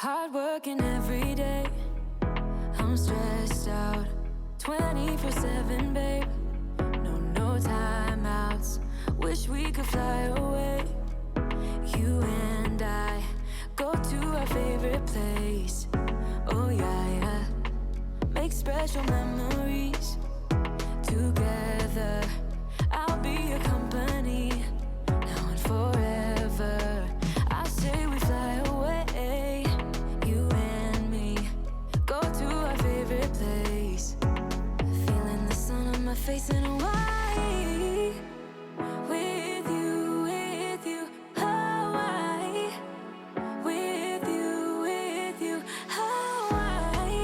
Hard working every day. I'm stressed out 24/7, babe. No timeouts. Wish we could fly away. You and I go to our favorite place. Oh yeah. Make special memories together. I'll be your company now and forever. I say we fly away, you and me. Go to our favorite place. Feeling the sun on my face in Hawaii. With you, Hawaii. With you, Hawaii.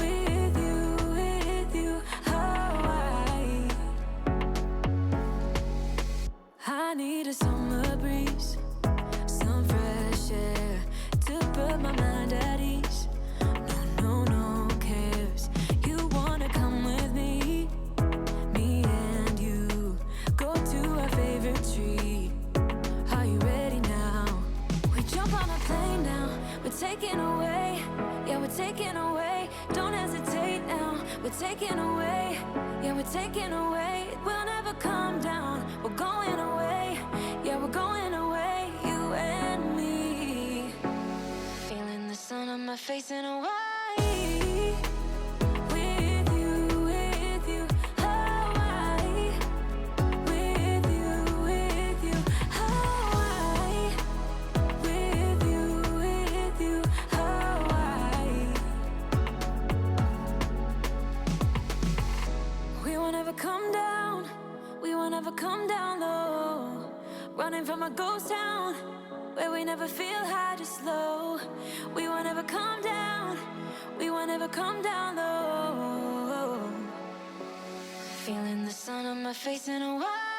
With you, Hawaii. I need a summer breeze, some fresh air to put my mind at ease. No cares. You wanna come with me? Me and you go to our favorite tree. Are you ready now? We jump on a plane now. We're taking away. Yeah, we're taking away. Don't hesitate now. We're taking away. Yeah, we're taking away. We'll never come down. We're going away. Yeah, we're going away. You and me. Feeling the sun on my face in Hawaii. With you, Hawaii. With you, Hawaii. With you, Hawaii. We won't ever come down. We won't ever come down low. Running from a ghost town where we never feel high, just low. We won't ever come down. We won't ever come down low. Feeling the sun on my face in Hawaii.